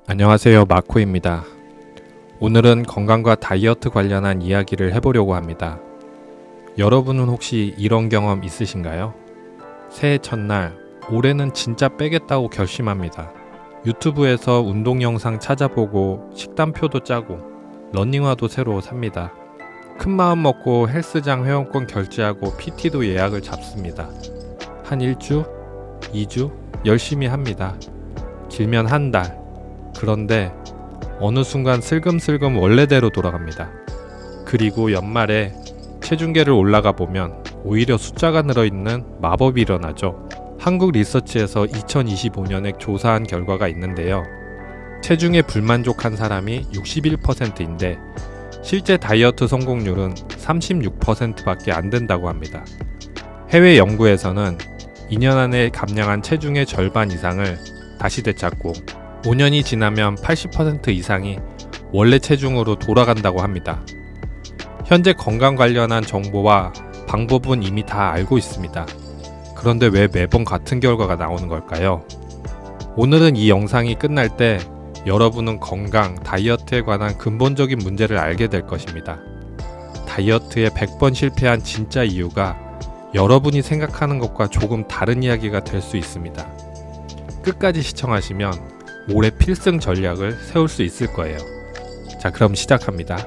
안녕하세요, 마코입니다. 오늘은 건강과 다이어트 관련한 이야기를 해보려고 합니다. 여러분은 혹시 이런 경험 있으신가요? 새해 첫날, 올해는 진짜 빼겠다고 결심합니다. 유튜브에서 운동 영상 찾아보고 식단표도 짜고 러닝화도 새로 삽니다. 큰 마음 먹고 헬스장 회원권 결제하고 PT도 예약을 잡습니다. 한 1주? 2주? 열심히 합니다. 길면 한 달. 그런데 어느 순간 슬금슬금 원래대로 돌아갑니다. 그리고 연말에 체중계를 올라가 보면 오히려 숫자가 늘어있는 마법이 일어나죠. 한국 리서치에서 2025년에 조사한 결과가 있는데요. 체중에 불만족한 사람이 61%인데 실제 다이어트 성공률은 36%밖에 안 된다고 합니다. 해외 연구에서는 2년 안에 감량한 체중의 절반 이상을 다시 되찾고 5년이 지나면 80% 이상이 원래 체중으로 돌아간다고 합니다. 현재 건강 관련한 정보와 방법은 이미 다 알고 있습니다. 그런데 왜 매번 같은 결과가 나오는 걸까요? 오늘은 이 영상이 끝날 때 여러분은 건강, 다이어트에 관한 근본적인 문제를 알게 될 것입니다. 다이어트에 100번 실패한 진짜 이유가 여러분이 생각하는 것과 조금 다른 이야기가 될 수 있습니다. 끝까지 시청하시면 올해 필승 전략을 세울 수 있을 거예요. 자, 그럼 시작합니다.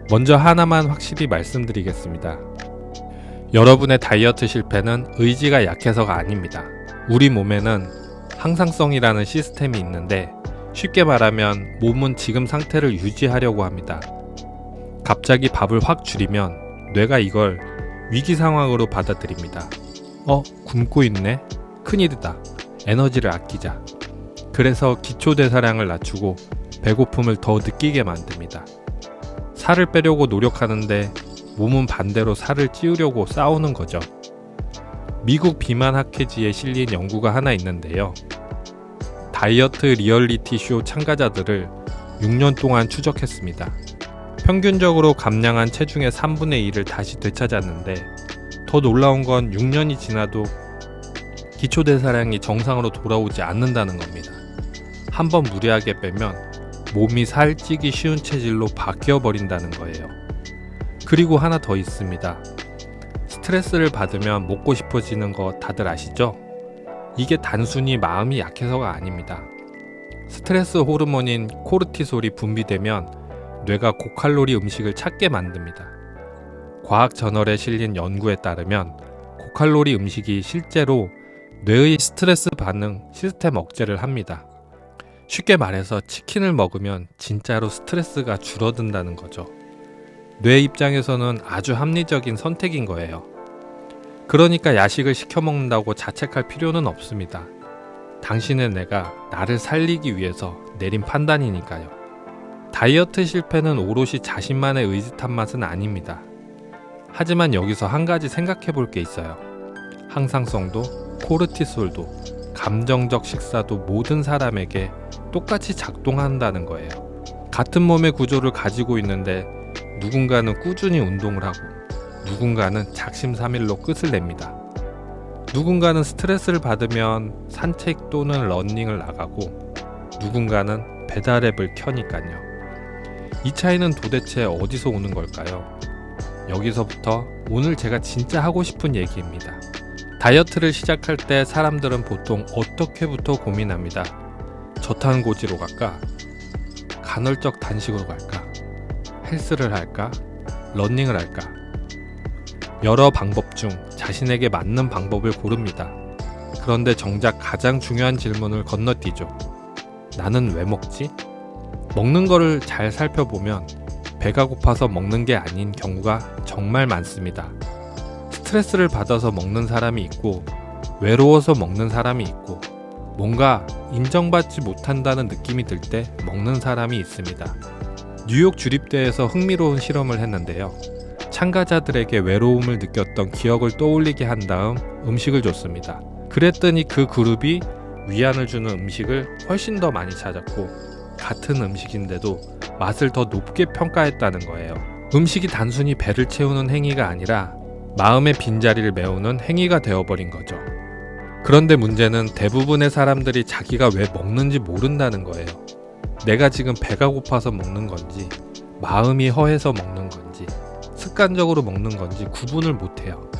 먼저 하나만 확실히 말씀드리겠습니다. 여러분의 다이어트 실패는 의지가 약해서가 아닙니다. 우리 몸에는 항상성이라는 시스템이 있는데 쉽게 말하면 몸은 지금 상태를 유지하려고 합니다. 갑자기 밥을 확 줄이면 뇌가 이걸 위기 상황으로 받아들입니다. 굶고 있네? 큰일이다. 에너지를 아끼자. 그래서 기초대사량을 낮추고 배고픔을 더 느끼게 만듭니다. 살을 빼려고 노력하는데 몸은 반대로 살을 찌우려고 싸우는 거죠. 미국 비만 학회지에 실린 연구가 하나 있는데요. 다이어트 리얼리티 쇼 참가자들을 6년 동안 추적했습니다. 평균적으로 감량한 체중의 3분의 1을 다시 되찾았는데 더 놀라운 건 6년이 지나도 기초대사량이 정상으로 돌아오지 않는다는 겁니다. 한번 무리하게 빼면 몸이 살찌기 쉬운 체질로 바뀌어버린다는 거예요. 그리고 하나 더 있습니다. 스트레스를 받으면 먹고 싶어지는 거 다들 아시죠? 이게 단순히 마음이 약해서가 아닙니다. 스트레스 호르몬인 코르티솔이 분비되면 뇌가 고칼로리 음식을 찾게 만듭니다. 과학 저널에 실린 연구에 따르면 고칼로리 음식이 실제로 뇌의 스트레스 반응 시스템 억제를 합니다. 쉽게 말해서 치킨을 먹으면 진짜로 스트레스가 줄어든다는 거죠. 뇌 입장에서는 아주 합리적인 선택인 거예요. 그러니까 야식을 시켜 먹는다고 자책할 필요는 없습니다. 당신의 뇌가 나를 살리기 위해서 내린 판단이니까요. 다이어트 실패는 오롯이 자신만의 의지 탓맛은 아닙니다. 하지만 여기서 한 가지 생각해 볼 게 있어요. 항상성도 코르티솔도 감정적 식사도 모든 사람에게 똑같이 작동한다는 거예요. 같은 몸의 구조를 가지고 있는데 누군가는 꾸준히 운동을 하고 누군가는 작심삼일로 끝을 냅니다. 누군가는 스트레스를 받으면 산책 또는 러닝을 나가고 누군가는 배달앱을 켜니까요. 이 차이는 도대체 어디서 오는 걸까요? 여기서부터 오늘 제가 진짜 하고 싶은 얘기입니다. 다이어트를 시작할 때 사람들은 보통 어떻게부터 고민합니다. 저탄고지로 갈까? 간헐적 단식으로 갈까? 헬스를 할까? 러닝을 할까? 여러 방법 중 자신에게 맞는 방법을 고릅니다. 그런데 정작 가장 중요한 질문을 건너뛰죠. 나는 왜 먹지? 먹는 거를 잘 살펴보면 배가 고파서 먹는 게 아닌 경우가 정말 많습니다. 스트레스를 받아서 먹는 사람이 있고 외로워서 먹는 사람이 있고 뭔가 인정받지 못한다는 느낌이 들 때 먹는 사람이 있습니다. 뉴욕 주립대에서 흥미로운 실험을 했는데요. 참가자들에게 외로움을 느꼈던 기억을 떠올리게 한 다음 음식을 줬습니다. 그랬더니 그 그룹이 위안을 주는 음식을 훨씬 더 많이 찾았고 같은 음식인데도 맛을 더 높게 평가했다는 거예요. 음식이 단순히 배를 채우는 행위가 아니라 마음의 빈자리를 메우는 행위가 되어버린 거죠. 그런데 문제는 대부분의 사람들이 자기가 왜 먹는지 모른다는 거예요. 내가 지금 배가 고파서 먹는 건지, 마음이 허해서 먹는 건지, 습관적으로 먹는 건지 구분을 못해요.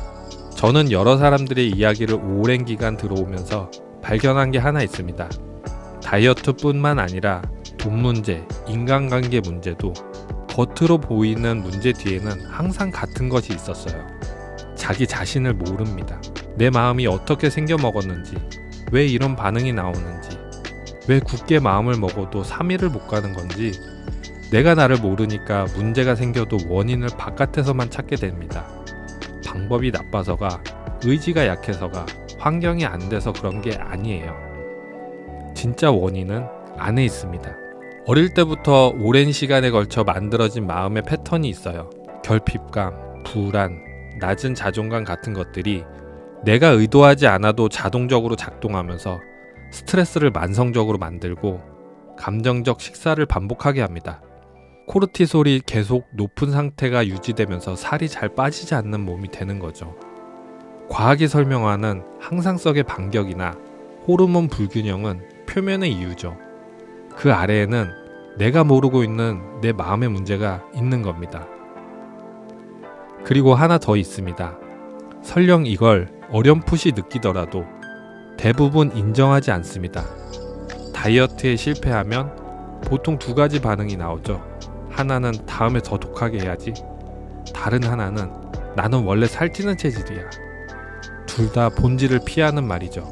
저는 여러 사람들의 이야기를 오랜 기간 들어오면서 발견한 게 하나 있습니다. 다이어트뿐만 아니라 돈 문제, 인간관계 문제도 겉으로 보이는 문제 뒤에는 항상 같은 것이 있었어요. 자기 자신을 모릅니다. 내 마음이 어떻게 생겨 먹었는지, 왜 이런 반응이 나오는지, 왜 굳게 마음을 먹어도 3일을 못 가는 건지, 내가 나를 모르니까 문제가 생겨도 원인을 바깥에서만 찾게 됩니다. 방법이 나빠서가, 의지가 약해서가, 환경이 안 돼서 그런 게 아니에요. 진짜 원인은 안에 있습니다. 어릴 때부터 오랜 시간에 걸쳐 만들어진 마음의 패턴이 있어요. 결핍감, 불안, 낮은 자존감 같은 것들이 내가 의도하지 않아도 자동적으로 작동하면서 스트레스를 만성적으로 만들고 감정적 식사를 반복하게 합니다. 코르티솔이 계속 높은 상태가 유지되면서 살이 잘 빠지지 않는 몸이 되는 거죠. 과학이 설명하는 항상성의 반격이나 호르몬 불균형은 표면의 이유죠. 그 아래에는 내가 모르고 있는 내 마음의 문제가 있는 겁니다. 그리고 하나 더 있습니다. 설령 이걸 어렴풋이 느끼더라도 대부분 인정하지 않습니다. 다이어트에 실패하면 보통 두 가지 반응이 나오죠. 하나는 다음에 더 독하게 해야지. 다른 하나는 나는 원래 살찌는 체질이야. 둘 다 본질을 피하는 말이죠.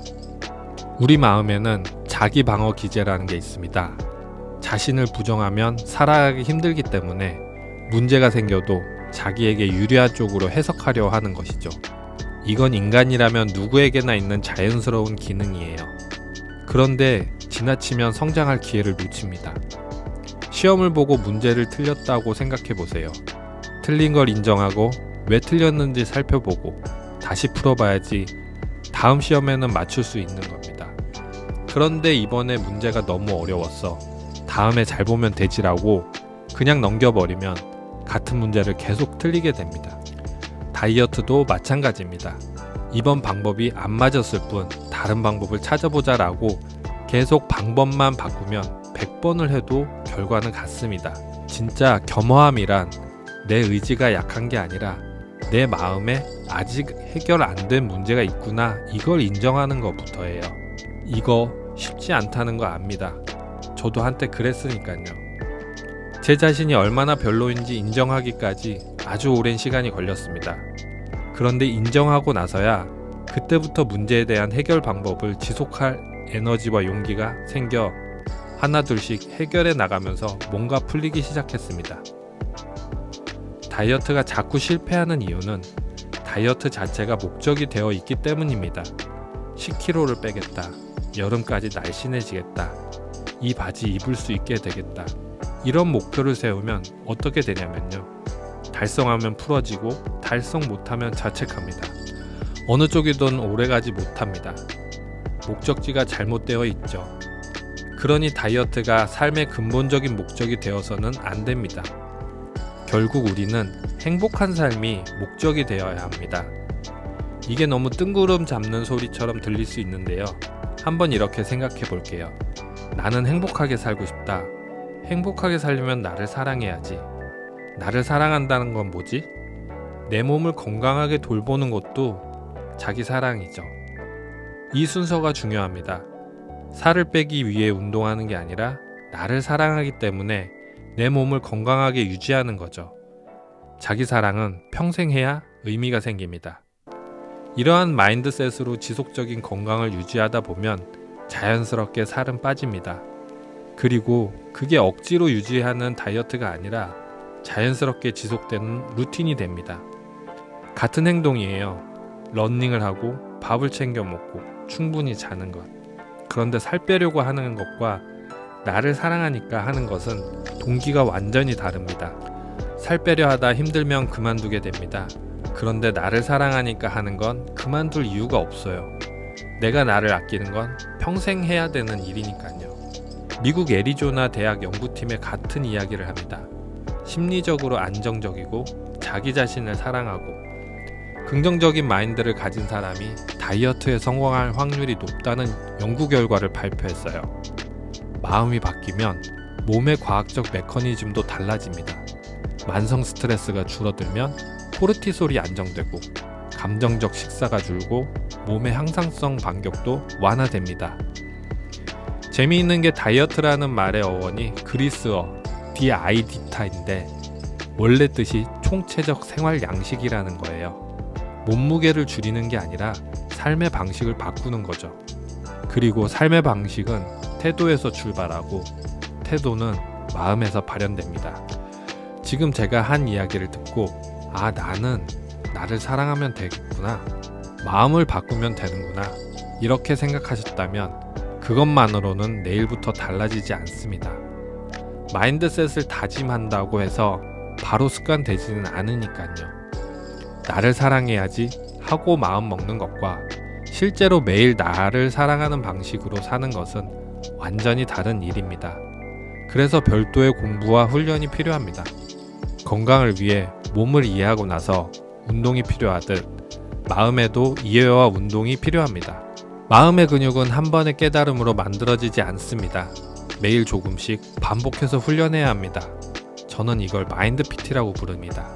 우리 마음에는 자기 방어 기제라는 게 있습니다. 자신을 부정하면 살아가기 힘들기 때문에 문제가 생겨도 자기에게 유리한 쪽으로 해석하려 하는 것이죠. 이건 인간이라면 누구에게나 있는 자연스러운 기능이에요. 그런데 지나치면 성장할 기회를 놓칩니다. 시험을 보고 문제를 틀렸다고 생각해 보세요. 틀린 걸 인정하고 왜 틀렸는지 살펴보고 다시 풀어봐야지 다음 시험에는 맞출 수 있는 겁니다. 그런데 이번에 문제가 너무 어려웠어. 다음에 잘 보면 되지라고 그냥 넘겨버리면 같은 문제를 계속 틀리게 됩니다. 다이어트도 마찬가지입니다. 이번 방법이 안 맞았을 뿐 다른 방법을 찾아보자 라고 계속 방법만 바꾸면 100번을 해도 결과는 같습니다. 진짜 겸허함이란 내 의지가 약한 게 아니라 내 마음에 아직 해결 안 된 문제가 있구나, 이걸 인정하는 것부터예요. 이거 쉽지 않다는 거 압니다. 저도 한때 그랬으니까요. 제 자신이 얼마나 별로인지 인정하기까지 아주 오랜 시간이 걸렸습니다. 그런데 인정하고 나서야 그때부터 문제에 대한 해결 방법을 지속할 에너지와 용기가 생겨 하나둘씩 해결해 나가면서 뭔가 풀리기 시작했습니다. 다이어트가 자꾸 실패하는 이유는 다이어트 자체가 목적이 되어 있기 때문입니다. 10kg를 빼겠다. 여름까지 날씬해지겠다. 이 바지 입을 수 있게 되겠다. 이런 목표를 세우면 어떻게 되냐면요. 달성하면 풀어지고 달성 못하면 자책합니다. 어느 쪽이든 오래가지 못합니다. 목적지가 잘못되어 있죠. 그러니 다이어트가 삶의 근본적인 목적이 되어서는 안 됩니다. 결국 우리는 행복한 삶이 목적이 되어야 합니다. 이게 너무 뜬구름 잡는 소리처럼 들릴 수 있는데요. 한번 이렇게 생각해 볼게요. 나는 행복하게 살고 싶다. 행복하게 살려면 나를 사랑해야지. 나를 사랑한다는 건 뭐지? 내 몸을 건강하게 돌보는 것도 자기 사랑이죠. 이 순서가 중요합니다. 살을 빼기 위해 운동하는 게 아니라 나를 사랑하기 때문에 내 몸을 건강하게 유지하는 거죠. 자기 사랑은 평생 해야 의미가 생깁니다. 이러한 마인드셋으로 지속적인 건강을 유지하다 보면 자연스럽게 살은 빠집니다. 그리고 그게 억지로 유지하는 다이어트가 아니라 자연스럽게 지속되는 루틴이 됩니다. 같은 행동이에요. 러닝을 하고 밥을 챙겨 먹고 충분히 자는 것. 그런데 살 빼려고 하는 것과 나를 사랑하니까 하는 것은 동기가 완전히 다릅니다. 살 빼려 하다 힘들면 그만두게 됩니다. 그런데 나를 사랑하니까 하는 건 그만둘 이유가 없어요. 내가 나를 아끼는 건 평생 해야 되는 일이니까요. 미국 애리조나 대학 연구팀의 같은 이야기를 합니다. 심리적으로 안정적이고 자기 자신을 사랑하고 긍정적인 마인드를 가진 사람이 다이어트에 성공할 확률이 높다는 연구 결과를 발표했어요. 마음이 바뀌면 몸의 과학적 메커니즘도 달라집니다. 만성 스트레스가 줄어들면 코르티솔이 안정되고 감정적 식사가 줄고 몸의 항상성 반격도 완화됩니다. 재미있는 게 다이어트라는 말의 어원이 그리스어 디아이디타인데 원래 뜻이 총체적 생활 양식이라는 거예요. 몸무게를 줄이는 게 아니라 삶의 방식을 바꾸는 거죠. 그리고 삶의 방식은 태도에서 출발하고 태도는 마음에서 발현됩니다. 지금 제가 한 이야기를 듣고 나는 나를 사랑하면 되겠구나, 마음을 바꾸면 되는구나 이렇게 생각하셨다면 그것만으로는 내일부터 달라지지 않습니다. 마인드셋을 다짐한다고 해서 바로 습관되지는 않으니까요. 나를 사랑해야지 하고 마음 먹는 것과 실제로 매일 나를 사랑하는 방식으로 사는 것은 완전히 다른 일입니다. 그래서 별도의 공부와 훈련이 필요합니다. 건강을 위해 몸을 이해하고 나서 운동이 필요하듯 마음에도 이해와 운동이 필요합니다. 마음의 근육은 한 번의 깨달음으로 만들어지지 않습니다. 매일 조금씩 반복해서 훈련해야 합니다. 저는 이걸 마인드 PT라고 부릅니다.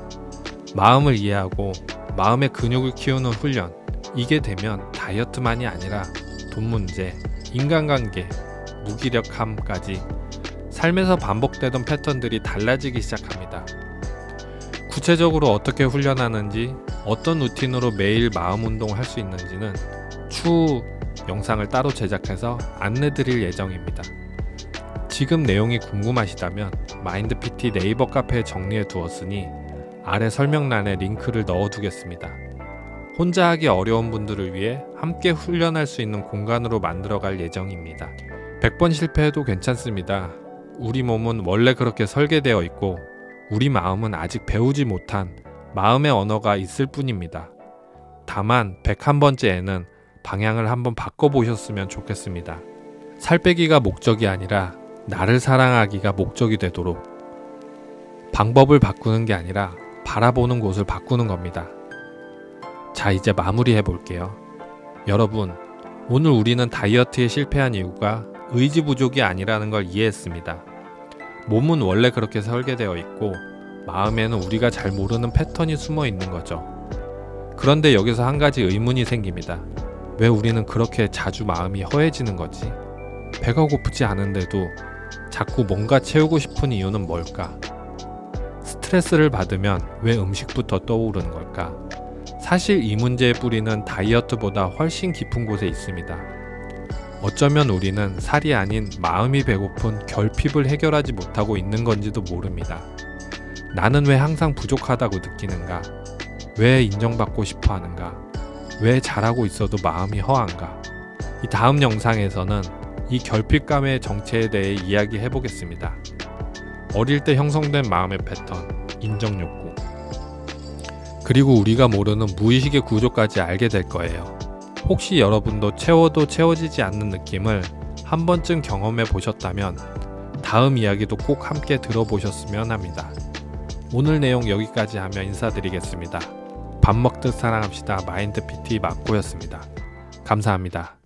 마음을 이해하고 마음의 근육을 키우는 훈련, 이게 되면 다이어트만이 아니라 돈 문제, 인간관계, 무기력함까지 삶에서 반복되던 패턴들이 달라지기 시작합니다. 구체적으로 어떻게 훈련하는지, 어떤 루틴으로 매일 마음 운동을 할 수 있는지는 추후 영상을 따로 제작해서 안내드릴 예정입니다. 지금 내용이 궁금하시다면 마인드 PT 네이버 카페에 정리해 두었으니 아래 설명란에 링크를 넣어두겠습니다. 혼자 하기 어려운 분들을 위해 함께 훈련할 수 있는 공간으로 만들어갈 예정입니다. 100번 실패해도 괜찮습니다. 우리 몸은 원래 그렇게 설계되어 있고 우리 마음은 아직 배우지 못한 마음의 언어가 있을 뿐입니다. 다만 101번째에는 방향을 한번 바꿔보셨으면 좋겠습니다. 살 빼기가 목적이 아니라 나를 사랑하기가 목적이 되도록 방법을 바꾸는 게 아니라 바라보는 곳을 바꾸는 겁니다. 자, 이제 마무리해 볼게요. 여러분, 오늘 우리는 다이어트에 실패한 이유가 의지 부족이 아니라는 걸 이해했습니다. 몸은 원래 그렇게 설계되어 있고 마음에는 우리가 잘 모르는 패턴이 숨어 있는 거죠. 그런데 여기서 한 가지 의문이 생깁니다. 왜 우리는 그렇게 자주 마음이 허해지는 거지? 배가 고프지 않은데도 자꾸 뭔가 채우고 싶은 이유는 뭘까? 스트레스를 받으면 왜 음식부터 떠오르는 걸까? 사실 이 문제의 뿌리는 다이어트보다 훨씬 깊은 곳에 있습니다. 어쩌면 우리는 살이 아닌 마음이 배고픈 결핍을 해결하지 못하고 있는 건지도 모릅니다. 나는 왜 항상 부족하다고 느끼는가? 왜 인정받고 싶어 하는가? 왜 잘하고 있어도 마음이 허한가? 이 다음 영상에서는 이 결핍감의 정체에 대해 이야기해 보겠습니다. 어릴 때 형성된 마음의 패턴, 인정욕구, 그리고 우리가 모르는 무의식의 구조까지 알게 될 거예요. 혹시 여러분도 채워도 채워지지 않는 느낌을 한 번쯤 경험해 보셨다면 다음 이야기도 꼭 함께 들어보셨으면 합니다. 오늘 내용 여기까지 하며 인사드리겠습니다. 밥 먹듯 사랑합시다. 마인드 PT 막고였습니다. 감사합니다.